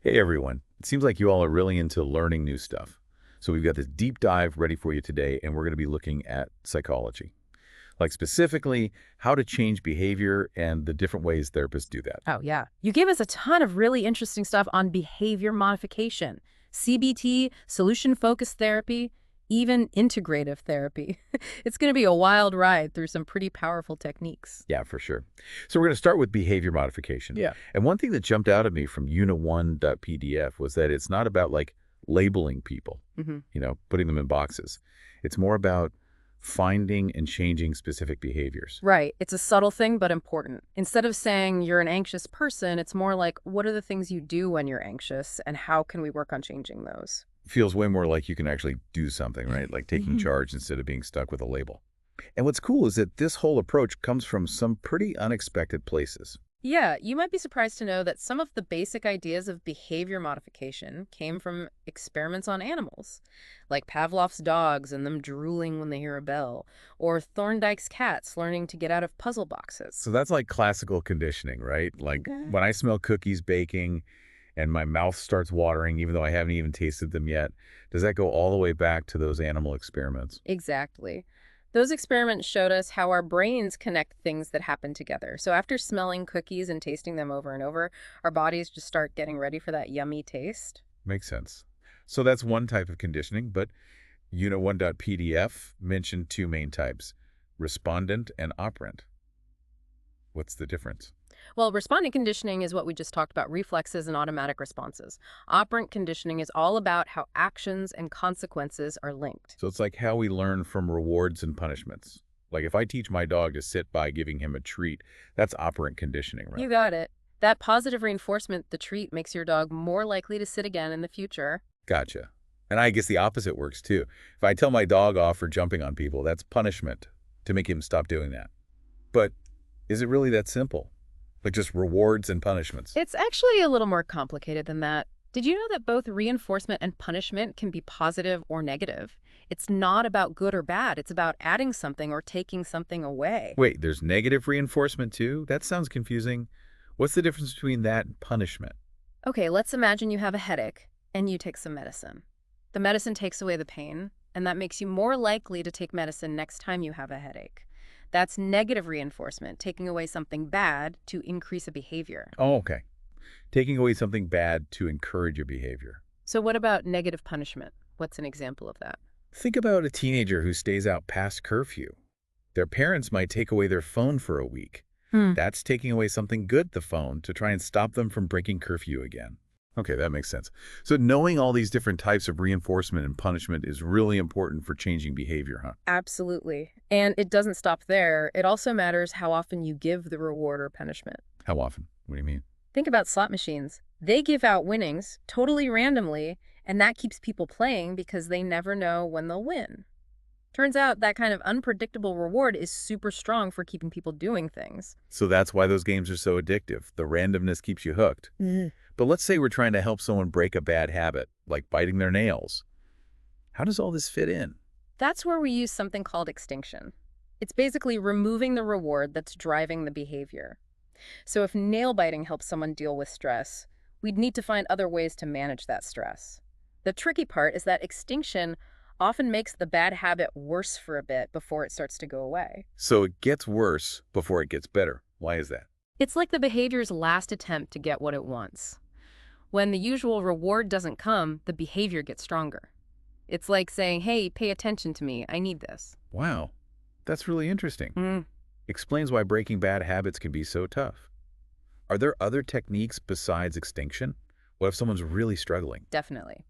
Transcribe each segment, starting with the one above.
Hey everyone, it seems like you all are really into learning new stuff. So we've got this deep dive ready for you today, and we're going to be looking at psychology. Like specifically, how to change behavior and the different ways therapists do that. Oh, yeah. You gave us a ton of really interesting stuff on behavior modification, CBT, solution-focused therapy, even integrative therapy. It's going to be a wild ride through some pretty powerful techniques. Yeah, for sure. So we're going to start with behavior modification. Yeah. And one thing that jumped out at me from ignou1.pdf was that it's not about like labeling people, hmm putting them in boxes. It's more about finding and changing specific behaviors. Right. It's a subtle thing, but important. Instead of saying you're an anxious person, it's more like, what are the things you do when you're anxious, and how can we work on changing those? Feels way more like you can actually do something, right? Like taking Mhm. charge instead of being stuck with a label. And what's cool is that this whole approach comes from some pretty unexpected places. Yeah, you might be surprised to know that some of the basic ideas of behavior modification came from experiments on animals, like Pavlov's dogs and them drooling when they hear a bell, or Thorndike's cats learning to get out of puzzle boxes. So that's like classical conditioning, right? Like Okay. when I smell cookies baking and my mouth starts watering, even though I haven't even tasted them yet, does that go all the way back to those animal experiments? Exactly. Those experiments showed us how our brains connect things that happen together. So after smelling cookies and tasting them over and over, our bodies just start getting ready for that yummy taste. Makes sense. So that's one type of conditioning, but Unit1.pdf mentioned two main types, respondent and operant. What's the difference? Well, respondent conditioning is what we just talked about, reflexes and automatic responses. Operant conditioning is all about how actions and consequences are linked. So it's like how we learn from rewards and punishments. Like if I teach my dog to sit by giving him a treat, that's operant conditioning, right? You got it. That positive reinforcement, the treat, makes your dog more likely to sit again in the future. Gotcha. And I guess the opposite works too. If I tell my dog off for jumping on people, that's punishment to make him stop doing that. But is it really that simple? Like just rewards and punishments? It's actually a little more complicated than that. Did you know that both reinforcement and punishment can be positive or negative? It's not about good or bad. It's about adding something or taking something away. Wait, there's negative reinforcement too? That sounds confusing. What's the difference between that and punishment? Okay, let's imagine you have a headache and you take some medicine. The medicine takes away the pain, and that makes you more likely to take medicine next time you have a headache. That's negative reinforcement, taking away something bad to increase a behavior. Oh, okay. Taking away something bad to encourage a behavior. So what about negative punishment? What's an example of that? Think about a teenager who stays out past curfew. Their parents might take away their phone for a week. Hmm. That's taking away something good, the phone, to try and stop them from breaking curfew again. Okay, that makes sense. So knowing all these different types of reinforcement and punishment is really important for changing behavior, huh? Absolutely. And it doesn't stop there. It also matters how often you give the reward or punishment. How often? What do you mean? Think about slot machines. They give out winnings totally randomly, and that keeps people playing because they never know when they'll win. Turns out that kind of unpredictable reward is super strong for keeping people doing things. So that's why those games are so addictive. The randomness keeps you hooked. But let's say we're trying to help someone break a bad habit, like biting their nails. How does all this fit in? That's where we use something called extinction. It's basically removing the reward that's driving the behavior. So if nail biting helps someone deal with stress, we'd need to find other ways to manage that stress. The tricky part is that extinction often makes the bad habit worse for a bit before it starts to go away. So it gets worse before it gets better. Why is that? It's like the behavior's last attempt to get what it wants. When the usual reward doesn't come, the behavior gets stronger. It's like saying, hey, pay attention to me, I need this. Wow, that's really interesting. Mm, Explains why breaking bad habits can be so tough. Are there other techniques besides extinction? What if someone's really struggling? definitely.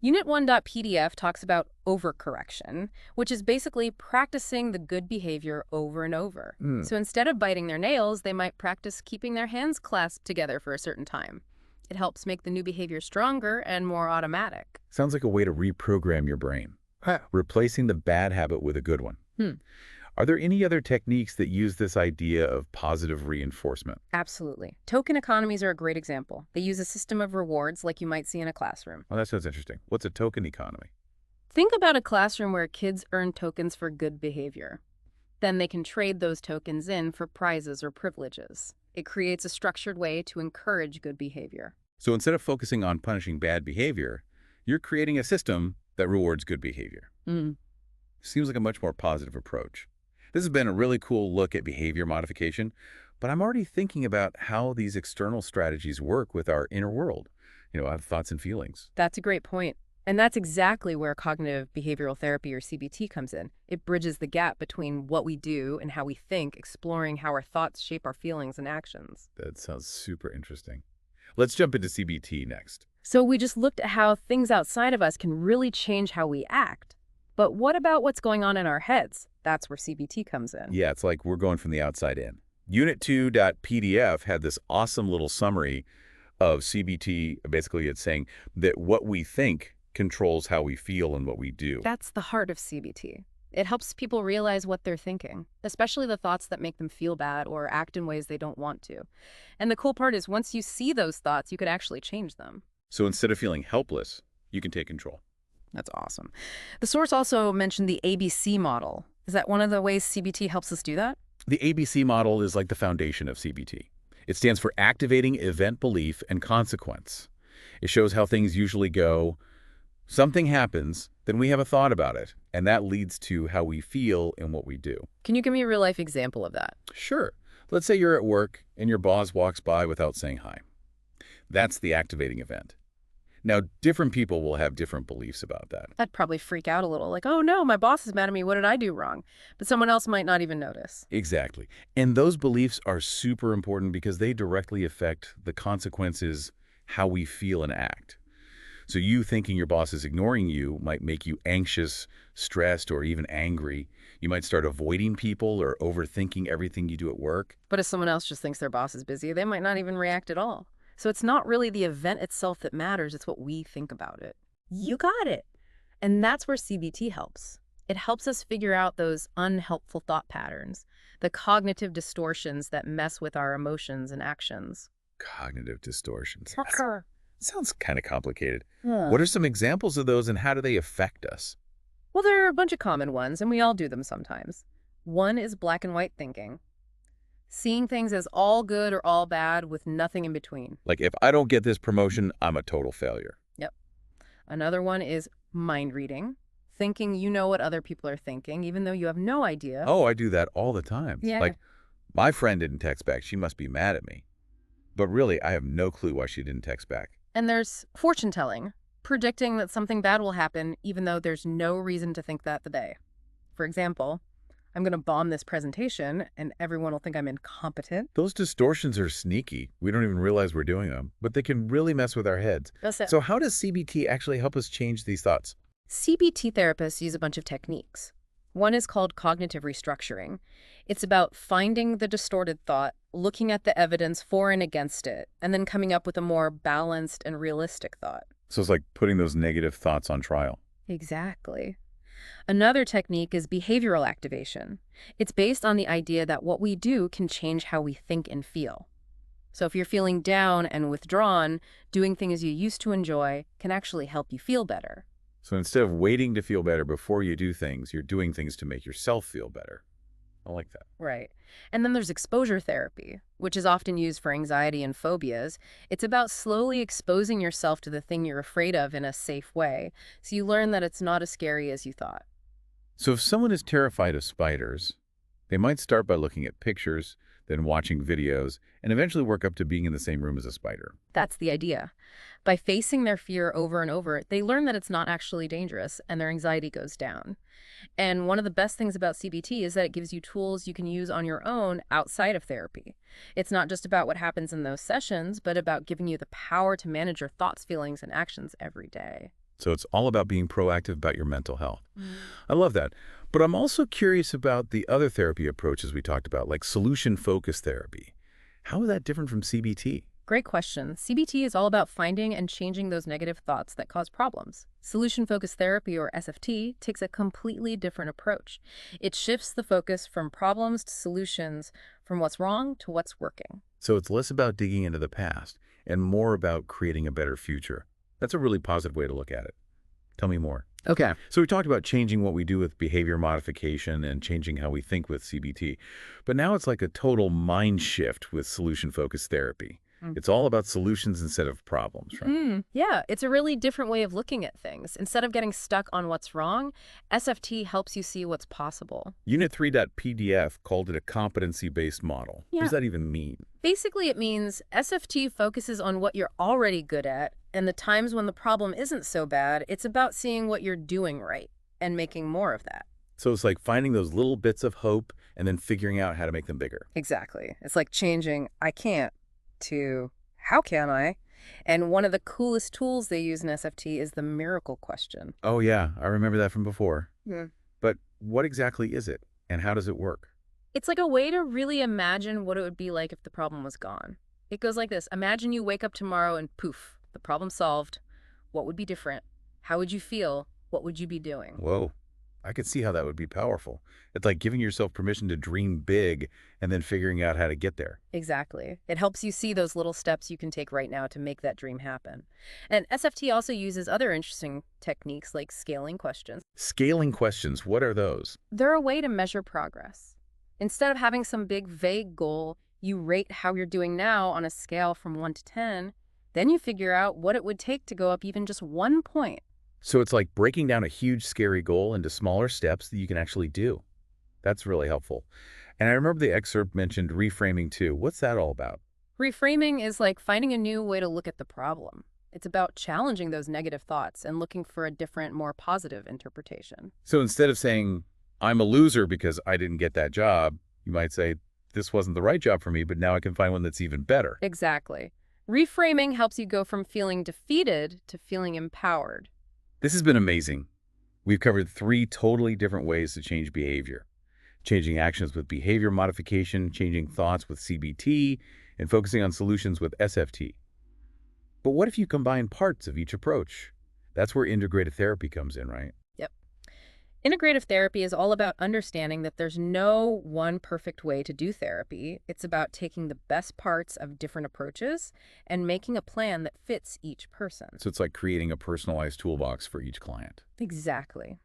Unit1.pdf talks about overcorrection, which is basically practicing the good behavior over and over. Hmm, So instead of biting their nails, they might practice keeping their hands clasped together for a certain time. It helps make the new behavior stronger and more automatic. sounds like a way to reprogram your brain, replacing the bad habit with a good one. Hmm. Are there any other techniques that use this idea of positive reinforcement? Absolutely. Token economies are a great example. They use a system of rewards like you might see in a classroom. Oh, that sounds interesting. What's a token economy? Think about a classroom where kids earn tokens for good behavior. Then they can trade those tokens in for prizes or privileges. It creates a structured way to encourage good behavior. So instead of focusing on punishing bad behavior, you're creating a system that rewards good behavior. Mm. Seems like a much more positive approach. This has been a really cool look at behavior modification, but I'm already thinking about how these external strategies work with our inner world, our thoughts and feelings. That's a great point. And that's exactly where cognitive behavioral therapy, or CBT, comes in. It bridges the gap between what we do and how we think, exploring how our thoughts shape our feelings and actions. That sounds super interesting. Let's jump into CBT next. So we just looked at how things outside of us can really change how we act. But what about what's going on in our heads? That's where CBT comes in. Yeah, it's like we're going from the outside in. Unit2.pdf had this awesome little summary of CBT. Basically, it's saying that what we think controls how we feel and what we do. That's the heart of CBT. It helps people realize what they're thinking, especially the thoughts that make them feel bad or act in ways they don't want to. And the cool part is once you see those thoughts, you could actually change them. So instead of feeling helpless, you can take control. That's awesome. The source also mentioned the ABC model. Is that one of the ways CBT helps us do that? The ABC model is like the foundation of CBT. It stands for activating event belief and consequence. It shows how things usually go. Something happens, then we have a thought about it, and that leads to how we feel and what we do. Can you give me a real-life example of that? Sure. Let's say you're at work and your boss walks by without saying hi. That's the activating event. Now, different people will have different beliefs about that. I'd probably freak out a little, like, oh no, my boss is mad at me, what did I do wrong? But someone else might not even notice. Exactly. And those beliefs are super important because they directly affect the consequences, how we feel and act. So you thinking your boss is ignoring you might make you anxious, stressed, or even angry. You might start avoiding people or overthinking everything you do at work. But if someone else just thinks their boss is busy, they might not even react at all. So it's not really the event itself that matters, it's what we think about it. You got it. And that's where CBT helps. It helps us figure out those unhelpful thought patterns, the cognitive distortions that mess with our emotions and actions. Cognitive distortions. Huh. Sounds kind of complicated. What are some examples of those and how do they affect us? Well, there are a bunch of common ones, and we all do them sometimes. One is black and white thinking. Seeing things as all good or all bad with nothing in between. Like, if I don't get this promotion, I'm a total failure. Yep. Another one is mind reading. Thinking you know what other people are thinking, even though you have no idea. Oh, I do that all the time. Yeah. Like, my friend didn't text back. She must be mad at me. But really, I have no clue why she didn't text back. And there's fortune telling, predicting that something bad will happen even though there's no reason to think that the day. For example, I'm going to bomb this presentation and everyone will think I'm incompetent. Those distortions are sneaky. We don't even realize we're doing them, but they can really mess with our heads. That's it. So how does CBT actually help us change these thoughts? CBT therapists use a bunch of techniques. One is called cognitive restructuring. It's about finding the distorted thought, looking at the evidence for and against it, and then coming up with a more balanced and realistic thought. So it's like putting those negative thoughts on trial. Exactly. Another technique is behavioral activation. It's based on the idea that what we do can change how we think and feel. So if you're feeling down and withdrawn, doing things you used to enjoy can actually help you feel better. So instead of waiting to feel better before you do things, you're doing things to make yourself feel better. I like that. Right. And then there's exposure therapy, which is often used for anxiety and phobias. It's about slowly exposing yourself to the thing you're afraid of in a safe way, so you learn that it's not as scary as you thought. So if someone is terrified of spiders, they might start by looking at pictures, then watching videos, and eventually work up to being in the same room as a spider. That's the idea. By facing their fear over and over, they learn that it's not actually dangerous, and their anxiety goes down. And one of the best things about CBT is that it gives you tools you can use on your own outside of therapy. It's not just about what happens in those sessions, but about giving you the power to manage your thoughts, feelings, and actions every day. So it's all about being proactive about your mental health. I love that. But I'm also curious about the other therapy approaches we talked about, like solution-focused therapy. How is that different from CBT? Great question. CBT is all about finding and changing those negative thoughts that cause problems. Solution-focused therapy, or SFT, takes a completely different approach. It shifts the focus from problems to solutions, from what's wrong to what's working. So it's less about digging into the past and more about creating a better future. That's a really positive way to look at it. Tell me more. Okay. So we talked about changing what we do with behavior modification and changing how we think with CBT. But now it's like a total mind shift with solution-focused therapy. It's all about solutions instead of problems, right? Yeah, it's a really different way of looking at things. Instead of getting stuck on what's wrong, SFT helps you see what's possible. Unit 3.pdf called it a competency-based model. What Yeah. does that even mean? Basically, it means SFT focuses on what you're already good at, and the times when the problem isn't so bad, it's about seeing what you're doing right and making more of that. So it's like finding those little bits of hope and then figuring out how to make them bigger. Exactly. It's like changing "I can't" to "how can I?" And one of the coolest tools they use in SFT is the miracle question. Oh yeah, I remember that from before. Hmm. But what exactly is it, and how does it work? It's like a way to really imagine what it would be like if the problem was gone. It goes like this. Imagine you wake up tomorrow and poof, the problem solved. What would be different? How would you feel? What would you be doing? Whoa, I could see how that would be powerful. It's like giving yourself permission to dream big and then figuring out how to get there. Exactly. It helps you see those little steps you can take right now to make that dream happen. And SFT also uses other interesting techniques like scaling questions. Scaling questions, what are those? They're a way to measure progress. Instead of having some big vague goal, you rate how you're doing now on a scale from 1 to 10. Then you figure out what it would take to go up even just 1 point. So it's like breaking down a huge, scary goal into smaller steps that you can actually do. That's really helpful. And I remember the excerpt mentioned reframing too. What's that all about? Reframing is like finding a new way to look at the problem. It's about challenging those negative thoughts and looking for a different, more positive interpretation. So instead of saying, I'm a loser because I didn't get that job, you might say, this wasn't the right job for me, but now I can find one that's even better. Exactly. Reframing helps you go from feeling defeated to feeling empowered. This has been amazing. We've covered 3 totally different ways to change behavior. Changing actions with behavior modification, changing thoughts with CBT, and focusing on solutions with SFT. But what if you combine parts of each approach? That's where integrated therapy comes in, right? Yep. Integrative therapy is all about understanding that there's no one perfect way to do therapy. It's about taking the best parts of different approaches and making a plan that fits each person. So it's like creating a personalized toolbox for each client. Exactly.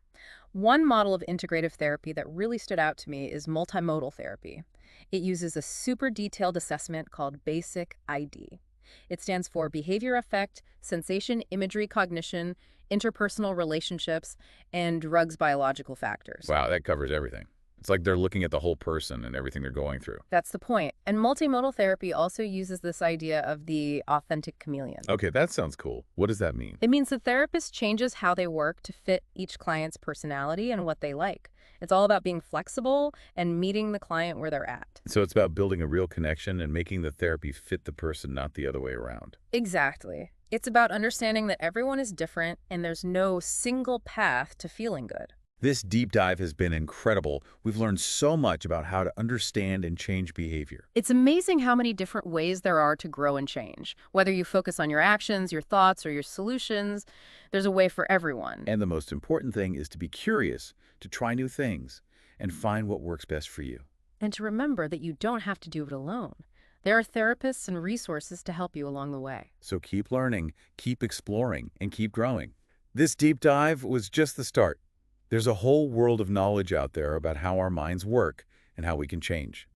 One model of integrative therapy that really stood out to me is multimodal therapy. It uses a super detailed assessment called BASIC ID. It stands for behavior affect, sensation, imagery, cognition, interpersonal relationships, and drugs biological factors. Wow, that covers everything. It's like they're looking at the whole person and everything they're going through. That's the point. And multimodal therapy also uses this idea of the authentic chameleon. Okay, that sounds cool. What does that mean? It means the therapist changes how they work to fit each client's personality and what they like. It's all about being flexible and meeting the client where they're at. So it's about building a real connection and making the therapy fit the person, not the other way around. Exactly. It's about understanding that everyone is different and there's no single path to feeling good. This deep dive has been incredible. We've learned so much about how to understand and change behavior. It's amazing how many different ways there are to grow and change. Whether you focus on your actions, your thoughts, or your solutions, there's a way for everyone. And the most important thing is to be curious, to try new things, and find what works best for you. And to remember that you don't have to do it alone. There are therapists and resources to help you along the way. So keep learning, keep exploring, and keep growing. This deep dive was just the start. There's a whole world of knowledge out there about how our minds work and how we can change.